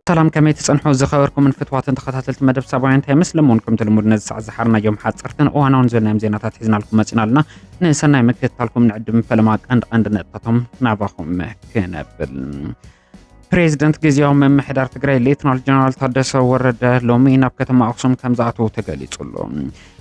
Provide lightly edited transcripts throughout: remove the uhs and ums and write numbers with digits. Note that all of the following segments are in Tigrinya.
سلام كمية تصنحوا زخبركم من فتوات تخاتلت مدب سبعين تيمس لمونكم تلمود نزع زحرنا يوم حد صرتن وانا ونزلنا مزينات حزنا لكم مسئنا لنا نسنا مكتت لكم نعدم فلمات عند نقطتهم ناباهم كنبل بريزيدنت جزياو من محدار تقرأي ليتنال جنرال تادسا ورد لومين أبكتم أقسم كمزاتو تقاليصلو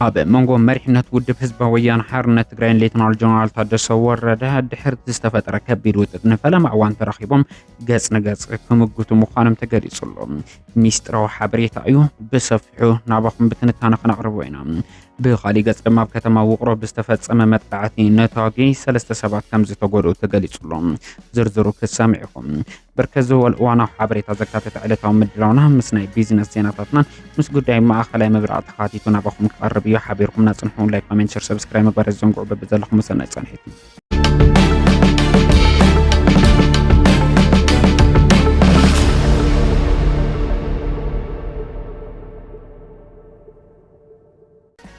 هذا منغو مرحنة ودب حزبه ويان حارنة تقرأي ليتنال جنرال تادسا ورد دحر تستفتر كبير وتقن فلما عوان ترخيبهم قاس نقاس كمقوتو مخانم تقاليصلو ميسترو حبريتا أيو بصفحو نابخم بتنتانا خنقربوينا بخالي قاس لما أبكتم وقرب بستفت أمامت بعتي نتاقي سلسة سبات كمزي تقولو تقاليصلو زرزرو كسامعكم بركزو والوانا حبريتا زكاة تعليتهم مدلونا مسناي بيزنس زيناتاتنا مس قداي ما أخلاي مبرعات خاتيتونا بخم كقربيو حبيركم ناسنحون لايك كومنت شير سبسكرايب مبارز زنقو ببزالكم مسنا يتصنحيتم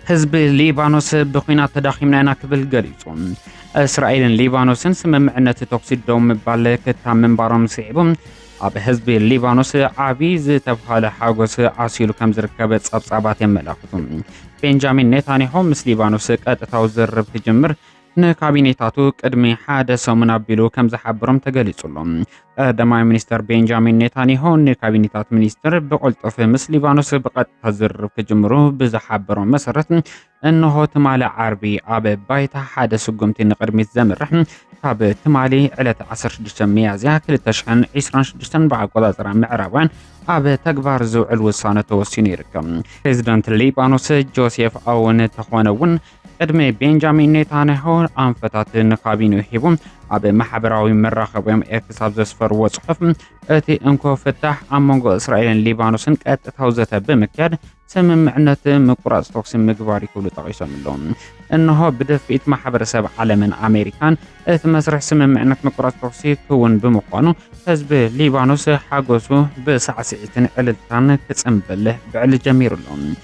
حزب ليبانوس بخينات تداخمنا ناكبل قريصون إسرائيل ليبانوس سممعنة توكسيد دوم بالك تامن بارم سيبم أب حزب ليبانوس عبيز تفعل حاجوس عسيلو كم زركبت صبصابات ملاختم بنجامين نتانياهو مس ليبانوس قطعو زرب تجمر نكابينيتاتو قدمي حادث منابلو كم زحبرم تغليصلهم قدماي مينستر بنجامين نتانياهو نكابينيتات مينستر بقلطف مس ليبانوس بقطع زرب تجمرو بزحبرم مسرت انه تمالي عربي اب بايتا حادث قمتي نقدمي زمرح تاب تمالي على 16 ميازيا 2026 بعد قضاء معربان اب تكبار زوع الوصانه توسين يركم بريزيدنت ليبانوس جوزيف اون تخونون قدمي بنجامين نتانياهو انفتات نقابينو هيبون اب محبراوي مراخب يوم اكتساب زسفر وصحف اتي انكو فتح امونغو اسرائيل ليبانوسن قطعو زته بمكياد سممعنة مقراص توكسين مقباري كله تغيسون اللون انه بدفئت محبرسب عالمين امريكان ات مسرح سممعنة مقراص توكسي كون بمقانو حزب ليبانوس حاقوسو بسعسعتن علتان كتسنبله بعل جمير اللون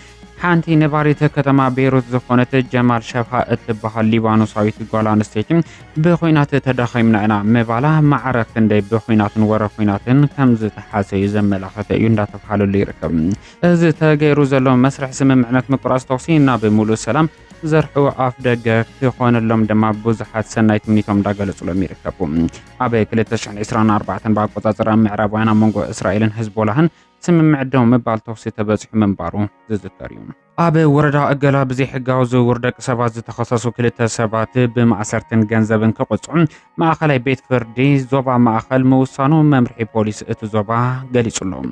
حانتي نباريت كتما بيروت زخونت جمال شفاء اتبها الليبانوساويت قولان ستيكم بخوينات تدخيمنا انا مبالا معركتن دي بخويناتن ورخويناتن كمز تحاسي زملاخت يوندا تفحالو اللي ركب از تغيرو زلو مسرح سممعنات مقراص توكسينا بمولو السلام زرحو اف دغ كيخون اللهم دما بوزحات سنايت منيتهم داغلصو لميركبو ابي 2024 باقطاطر معرب وانا مونغو اسرائيل حزبولهن سممع دوم مبال توكسي تبصح منبارو زذكريون ابي وردا اجلا بزي حغاو زور دق سبات تخصصو كلتا سبات بمعسرتن ገንዘብን ከቆጽዑን ማእከላይ ቤት ፍርዲ ዞባ ማእከል መውሳኑ መምርሒ ፖሊስ እቲ ዞባ ገሊጹሎም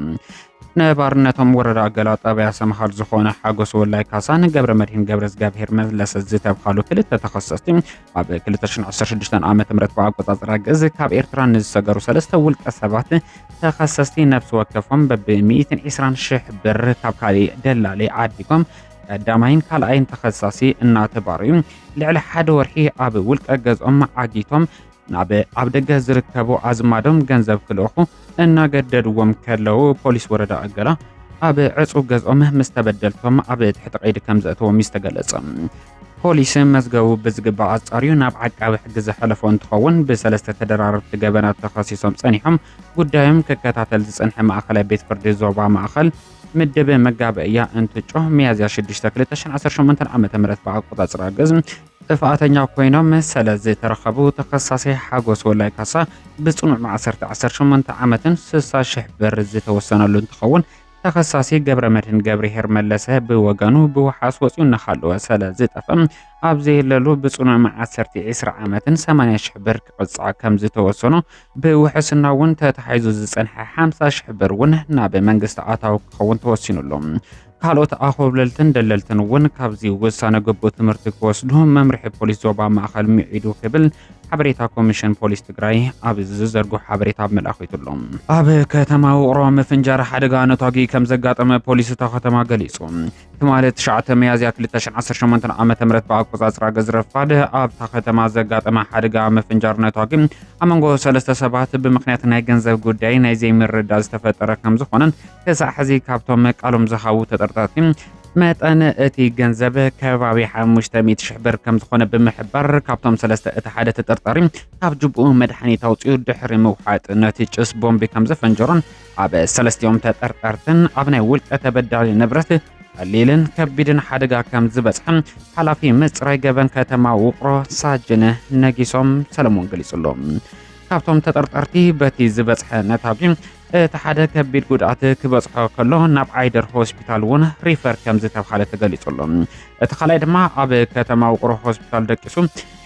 ነባርነቶም ወረዳ አገላ ጣቢያ ሰማሃል ዝኾነ ሓጎስ ወላይ ካሳን ገብረ መድህን ገብረ ዝጋብሔር መለሰ ዝተብሃሉ ክልተ ተኸሰስቲ ኣብ 2016 ዓመተ ምህረት በአቆጣጠር ገዝ ካብ ኤርትራ ንዝሰገሩ ሰለስተ ውልቀ ሰባት ተኸሰስቲ ነፍስ ወከፎም በ120,000 ብር ካብ ካሊእ ደላሊ ዓዲጎም ቀዳማይን ካልኣይን ተኸሳሲ እናተባረዩ ልዕሊ ሓደ ወርሒ ኣብ ውልቀ ገዝኦም ዓጊቶም ኣብ ደገ ዝርከቡ ኣዝማዶም ገንዘብ ክልኹ እናገደድዎም ከለው ፖሊስ ወረዳ አገላ ኣብ ዕፁብ ገዝኦም ምስተበደልቶም ኣብ ትሕቲ ቀይዲ ከም ዘእተዎም ይስተገለጸ ፖሊስ መዝገቡ ብዝግባ ኣጻሪዩ ናብ ዓቃቢ ሕጊ ዝሓለፈ እንትኸውን ብሰለስተ ተደራረብቲ ገበናት ተኸሲሶም ጸኒሖም ጉዳዮም ክከታተል ዝጸንሐ ማእከላይ ቤት ፍርዲ ዞባ ማእከል ምድብ መጋበእያ እንትጮ ሚያዝያ 6 2018 ዓመተ ምህረት በአቆጣጠር ገዝ ጥፋተኛ ኮይኖም ሰለዝ ተረኸቡ ተኸሳሲ ሓጎስ ወላይ ካሳ ብጽኑዕ ማዕሰርተ 18 ዓመትን 60,000 ብር ዝተወሰነሉ እንትኸውን ተኸሳሲ ገብረ መድህን ገብረሄር መለሰ ብወገኑ ብውሓስ ወጽኡ እናኻለወ ሰለዝ ጠፈም ኣብ ዘይለሉ ብጽኑዕ ማዕሰርተ 20 ዓመትን 80,000 ብር ክቅጽዓ ከም ዝተወሰኑ ብውሕስና እውን ተተሓይዙ ዝጸንሐ 50,000 ብር እውን ናብ መንግስቲ ኣታው ክኸውን ተወሲኑሎም ካልኦት ኣኸብለልትን ደለልትን እውን ካብዚ ውሳነ ግቡእ ትምህርቲ ክወስዱ መምርሒ ፖሊስ ዞባ ማእከል ሚዒዱ ክብል حبريتا كوميشن بوليس تግራይ ኣብ ዝዘርጉ حبريታ መላኺቱሎም ኣብ ከተማ ውቅሮ መፍንጃር ሓደጋ ነታጊ ከም ዘጋጠመ ፖሊስ ተኸተማ ገሊጹ ማለት 9 ሚያዝያ 2018 ዓመተ ምህረት በአቆጻጽራ ገዝረፋድ ኣብ ከተማ ዘጋጠመ ሓደጋ መፍንጃር ነታጊ ኣመንጎ ሰለስተ ሰባት ብምኽንያት ናይ ገንዘብ ጉዳይ ናይ ዘይምርዳእ ዝተፈጠረ ከም ዝኾነን ከሳሕ ሕዚ ካብቶም ቃሎም ዝሃቡ ተጠርጣርቲ መጠን እቲ ገንዘብ ከባቢ 500,000 ብር ከም ዝኾነ ብምሕባር ካብቶም ሰለስተ እቲ ሓደ ተጠርጣሪ ካብ ጅብኡ መድሓኒት ኣውፅኡ ድሕሪ ምውሓጥ ነቲ ጭስ ቦምቢ ከም ዘፈንጀሮን ኣብ ሰለስቲኦም ተጠርጠርትን ኣብ ናይ ውልቀ ተበዳሊ ንብረት ቀሊልን ከቢድን ሓደጋ ከም ዝበፅሐ ሓላፊ ምፅራይ ገበን ከተማ ውቕሮ ሳጅን ነጊሶም ሰለሞን ገሊጹሎም። ካብቶም ተጠርጣርቲ በቲ ዝበፅሐ ነታቢ እቲ ሓደ ከቢድ ጉድኣት ክበፅሖ ከሎ ናብ ዓይደር ሆስፒታል እውን ሪፈር ከም ዝተባሃለ ተገሊጹሎም። እቲ ካልኣይ ድማ ኣብ ከተማ ውቕሮ ሆስፒታል ደቂሱ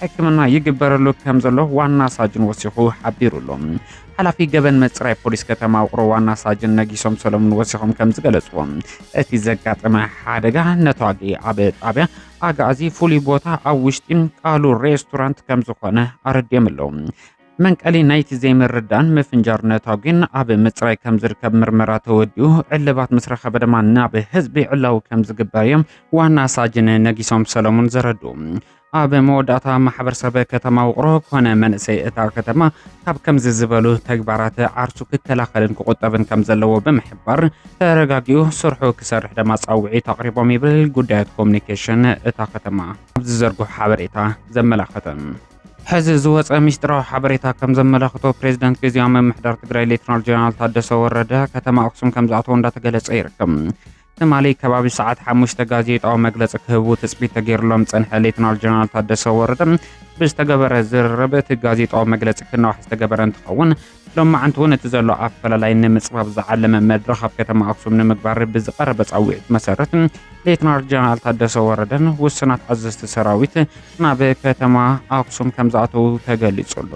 ሕክምና ይግበረሉ ከም ዘሎ ዋና ሳጅን ወሲኹ ሓቢሩሎም። ሓላፊ ገበን መፅራይ ፖሊስ ከተማ ውቕሮ ዋና ሳጅን ነጊሶም ሰሎሞን ወሲኾም ከም ዝገለጽዎም እቲ ዘጋጠመ ሓደጋ ነተዋጊ ኣብ ጣብያ ኣጋዚ ፍሉይ ቦታ ኣብ ውሽጢ ቃሉ ሬስቶራንት ከም ዝኾነ ኣረድዮም ኣለዉ። መንቀሊ ናይቲ ዘይምርዳን ምፍንጃር ነታጊን ኣብ ምፅራይ ከም ዝርከብ ምርመራ ተወዲኡ ዕልባት ምስ ረኸበ ድማ ናብ ህዝቢ ዕላው ከም ዝግበር እዮም ዋና ሳጅን ነጊሶም ሰሎሞን ዘረድኡ። ኣብ መወዳእታ ማሕበረሰብ ከተማ ውቕሮ ኮነ መንእሰይ እታ ከተማ ካብ ከምዚ ዝበሉ ተግባራት ዓርሱ ክከላኸልን ክቁጠብን ከም ዘለዎ ብምሕባር ተረጋጊኡ ስርሑ ክሰርሕ ድማ ፃውዒት ኣቕሪቦም ይብል ጉዳያት ኮሙኒኬሽን እታ ከተማ ኣብ ዝዘርግሑ ሓበሬታ ዘመላኸተ። ሕዚ ዝወፀ ሚስጥራዊ ሓበሬታ ከም ዘመላኽቶ ፕሬዝዳንት ግዚያዊ ምምሕዳር ትግራይ ሌተናል ጀነራል ታደሰ ወረደ ከተማ ኣክሱም ከም ዝኣተው እንዳተገለጸ ይርከብ። ትማሊ ከባቢ ሰዓት 5 ጋዜጣዊ መግለፂ ክህቡ ትፅቢት ተገይሩሎም ፀንሐ ሌተናል ጀነራል ታደሰ ወረደ ብዝተገበረ ዝርርብ እቲ ጋዜጣዊ መግለፂ ክነዋሕ ዝተገበረ እንትኸውን ሎማዓንቲ እውን እቲ ዘሎ ኣፈላላይ ንምፅባብ ዝዓለመ መድረኽ ኣብ ከተማ ኣክሱም ንምግባር ብዝቐረበ ፃውዒት መሰረት ሌተናል ጀነራል ታደሰ ወረደን ውስናት ዓዘዝቲ ሰራዊት ናብ ከተማ ኣክሱም ከም ዝኣተው ተገሊጹሉ።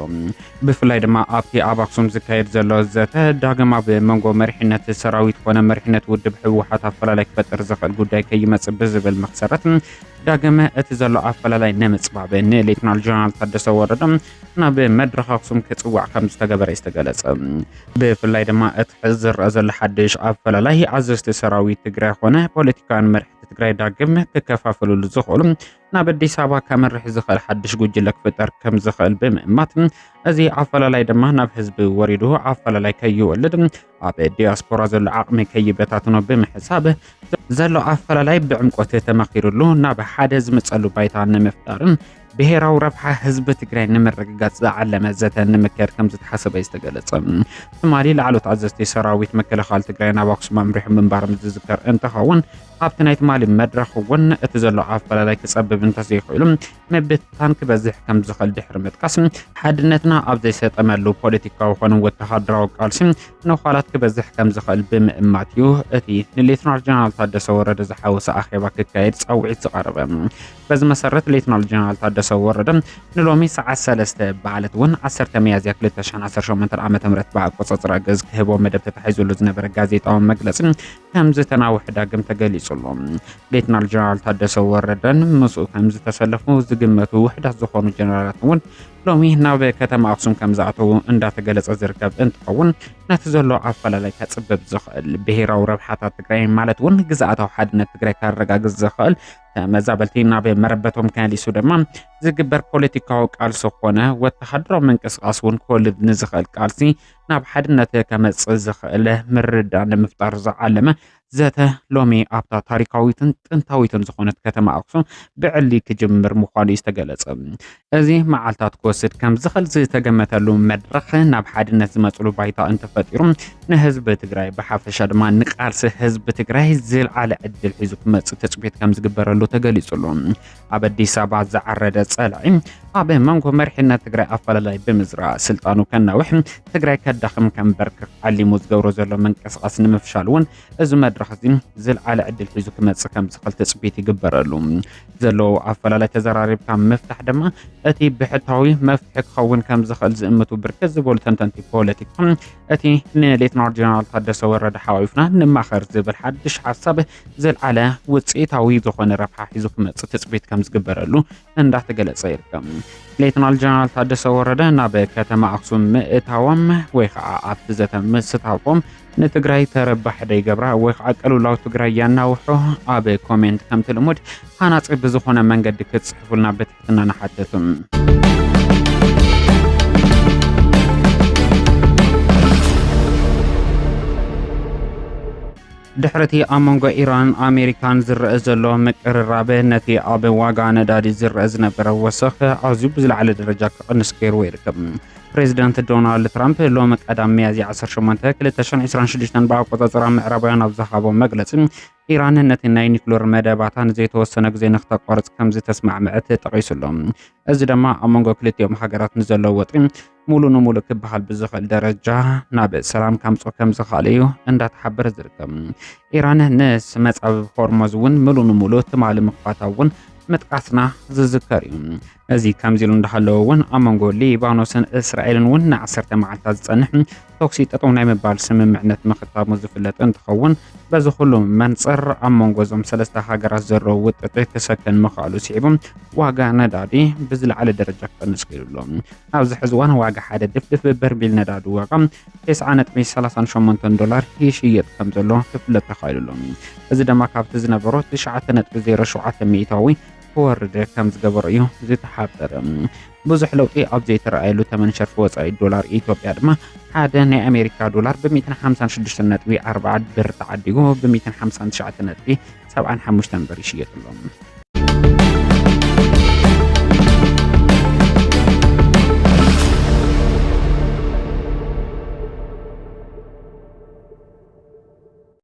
ብፍላይ ድማ ኣብቲ ኣብ ኣክሱም ዝካየድ ዘሎ ዘተ ዳግም ኣብ መንጎ መሪሕነት ሰራዊት ኮነ መሪሕነት ውድብ ህወሓት ኣፈላላይ ክፈጥር ዝኽእል ጉዳይ ከይመጽእ ብዝብል መኽሰረት ዳግም እቲ ዘሎ ኣፈላላይ ንምፅባብ ንሌተናል ጀነራል ታደሰ ወረደ ናብ መድረኽ ኣክሱም ክጽዋዕ ከም ዝተገበረ ዝተገለጸ። ብፍላይ ድማ እቲ ሕዚ ዝረአ ዘሎ ሓድሽ ኣፈላላይ ዓዘዝቲ ሰራዊት ትግራይ ኮነ ፖለቲካውያን መሪሕቲ ትግራይ ዳግም ክከፋፈሉሉ ዝኽእሉ ናብ ኣዲስ ኣበባ ከመርሕ ዝኽእል ሓድሽ ጉጅለ ክፍጠር ከም ዝኽእል ብምእማት እዚ ኣፈላላይ ድማ ናብ ህዝቢ ወሪዱ ኣፈላላይ ከይወልድ ኣብ ዲያስፖራ ዘሎ ዓቕሚ ከይበታትኖ ብምሕሳብ ዘሎ ኣፈላላይ ብዕምቆት ተመኺሩሉ ናብ ሓደ ዝምፀሉ ባይታ ንምፍጣርን ብሄራዊ ረብሓ ህዝቢ ትግራይ ንምርግጋጽ ዝዓለመ ዘተ ንምክያድ ከም ዝተሓሰበ ዝተገለጸ። ትማሊ ላዕሎት ዓዘዝቲ ሰራዊት መከላኸሊ ትግራይ ናብ ኣክሱም ኣምሪሖም ምንባሮም ዝዝከር እንትኸውን ኣብቲ ናይ ትማሊ መድረኽ እውን እቲ ዘሎ ኣፈላላይ ክጸብብ እንተዘይኽእሉ ምብታን ክበዝሕ ከም ዝኽእል ድሕሪ ምጥቃስ ሓድነትና ኣብ ዘይሰጠመሉ ፖለቲካዊ ኮነ ወተሃደራዊ ቃልሲ ንኋላት ክበዝሕ ከም ዝኽእል ብምእማት እዩ እቲ ንሌተናል ጀነራል ታደሰ ወረደ ዝሓወሰ ኣኼባ ክካየድ ፃውዒት ዝቐረበ። በዚ መሰረት ሌተናል ጀነራል ታደሰ ወረደ ንሎሚ ሰዓት 3 በዓለት እውን 10 ሚያዝያ 2018 ዓ.ም ብኣቆጻጽራ ገዝ ክህቦ መደብ ተታሒዙሉ ዝነበረ ጋዜጣዊ መግለፂ ከም ዝተናውሕ ዳግም ተገሊጹሎም። ሌተናል ጀነራል ታደሰ ወረደን ምስኡ ከም ዝተሰለፉ ዝግመቱ ውሕዳት ዝኾኑ ጀነራላት እውን ሎሚ ናብ ከተማ ኣክሱም ከም ዝኣተው እንዳተገለጸ ዝርከብ እንትኸውን ነቲ ዘሎ ኣፈላላይ ከጽብብ ዝኽእል ብሄራዊ ረብሓታት ትግራይ ማለት እውን ግዝኣታዊ ሓድነት ትግራይ ካረጋግጽ ዝኽእል ተመዛበልቲ ናብ መረበቶም ከሊሱ ድማ ዝግበር ፖለቲካዊ ቃልሲ ኮነ ወተሃደራዊ ምንቅስቃስ እውን ክወልድ ንዝኽእል ቃልሲ ናብ ሓድነት ከመጽእ ዝኽእል ምርዳእ ንምፍጣር ዝዓለመ ዘተ ሎሚ ኣብታ ታሪካዊትን ጥንታዊትን ዝኾነት ከተማ ኣክሱም ብዕሊ ክጅምር ምዃኑ ዝተገለጸ። እዚ መዓልታት ክወስድ ከም ዝኽእል ዝተገመተሉ መድረኽ ናብ ሓድነት ዝመጽሉ ባይታ እንተፈጢሩ ንህዝቢ ትግራይ ብሓፈሻ ድማ ንቃልሲ ህዝቢ ትግራይ ዝለዓለ ዕድል ሒዙ ክመጽእ ተፅቢት ከም ዝግበረሉ ተገሊጹሉ። ኣብ ኣዲስ ኣበባ ዝዓረደ ጸላኢ ኣብ መንጎ መሪሕነት ትግራይ ኣፈላላይ ብምዝራእ ስልጣኑ ከናውሕ ትግራይ ከዳኽም ከም በርክኽ ዓሊሙ ዝገብሮ ዘሎ ምንቅስቃስ ንምፍሻል እውን እዚ መድረኽ እዚ ዝለዓለ ዕድል ሒዙ ክመጽእ ከም ዝኽእል ተፅቢት ይግበረሉ። ዘለዎ ኣፈላላይ ተዘራሪብካ ምፍታሕ ድማ እቲ ብሕታዊ መፍትሒ ክኸውን ከም ዝኽእል ዝእምቱ ብርክት ዝበሉ ተንተንቲ ፖለቲካ እቲ ንሌተናል ጀነራል ታደሰ ወረደ ሓዋዊፍና ንማኸር ዝብል ሓድሽ ሓሳብ ዝለዓለ ውፅኢታዊ ዝኾነ ረብሓ ሒዙ ክመጽእ ተፅቢት ከም ዝግበረሉ እንዳተገለጸ ይርከብ። ሌተናል ጀነራል ታደሰ ወረደ ናብ ከተማ ኣክሱም ምእታዎም ወይ ከዓ ኣብቲ ዘተ ምስታፎም ንትግራይ ተረባሕ ደይገብራ ወይ ከዓ ቀልውላው ትግራይ ያናውሑ ኣብ ኮሜንት ከም ትልሙድ ሃናፂ ብዝኾነ መንገዲ ክትጽሕፉልና ብትሕትና ንሓትትም። ድሕረቲ ኣብ መንጎ ኢራን ኣሜሪካን ዝረአ ዘሎ ምቅርራብ ነቲ ኣብ ዋጋ ነዳዲ ዝረአ ዝነበረ ወሰኽ ኣዝዩ ብዝለዓለ ደረጃ ክቕንስ ገይርዎ ይርከብ። ፕሬዚደንት ዶናልድ ትራምፕ ሎሚ ቀዳም ሚያዝያ 18 2026 ብኣቆጻጽራ ምዕራባውያን ኣብ ዝሃቦ መግለጺ ኢራን ነቲ ናይ ኒውክለር መደባታ ንዘይተወሰነ ግዜ ንኽተቋርጽ ከም ዝተስማዕምዐት ጠቒሱሎም። እዚ ድማ ኣብ መንጎ ክልቲኦም ሃገራት ንዘሎ ወጥሪ ሙሉእ ንሙሉእ ክበሃል ብዝኽእል ደረጃ ናብ ሰላም ከምጽኦ ከም ዝኽእል እዩ እንዳተሓበረ ዝርከብ። ኢራን ንመጻብ ሆርሙዝ እውን ሙሉእ ንሙሉእ ትማሊ ምኽፋታ እውን መጥቃስና ዝዝከር እዩ። እዚ ከምዚ ኢሉ እንዳሃለወ እውን ኣብ መንጎ ሊባኖስን እስራኤልን እውን ን10 መዓልታት ዝጸንሕ ተኩሲ ጠጠው ናይ ምባል ስምምዕነት ምኽታሙ ዝፍለጥ እንትኸውን በዚ ኩሉ መንጽር ኣብ መንጎ እዞም ሰለስተ ሃገራት ዘለዎ ውጥጥ ክሰክን ምኽኣሉ ስዒቡ ዋጋ ነዳዲ ብዝለዓለ ደረጃ ክቐንስ ገይሩሎ። ኣብዚ ሕዚ እዋን ዋጋ ሓደ ድፍድፍ በርሚል ነዳዲ ዋጋ $9.38 ይሽየጥ ከም ዘሎ ክፍለጥ ተኻኢሉሎ። እዚ ድማ ካብቲ ዝነበሮ 9.07 ሚእታዊ ክወርድ ከም ዝገበረ እዩ ዝተሓበረ። ብዙሕ ለውጢ ኣብ ዘይተረኣየሉ ተመን ሸርፊ ወጻኢ ዶላር ኢትዮጵያ ድማ ሓደ ናይ ኣሜሪካ ዶላር ብ156.40 ብር ተዓዲጉ ብ159.75 ብር ይሽየጥሎም።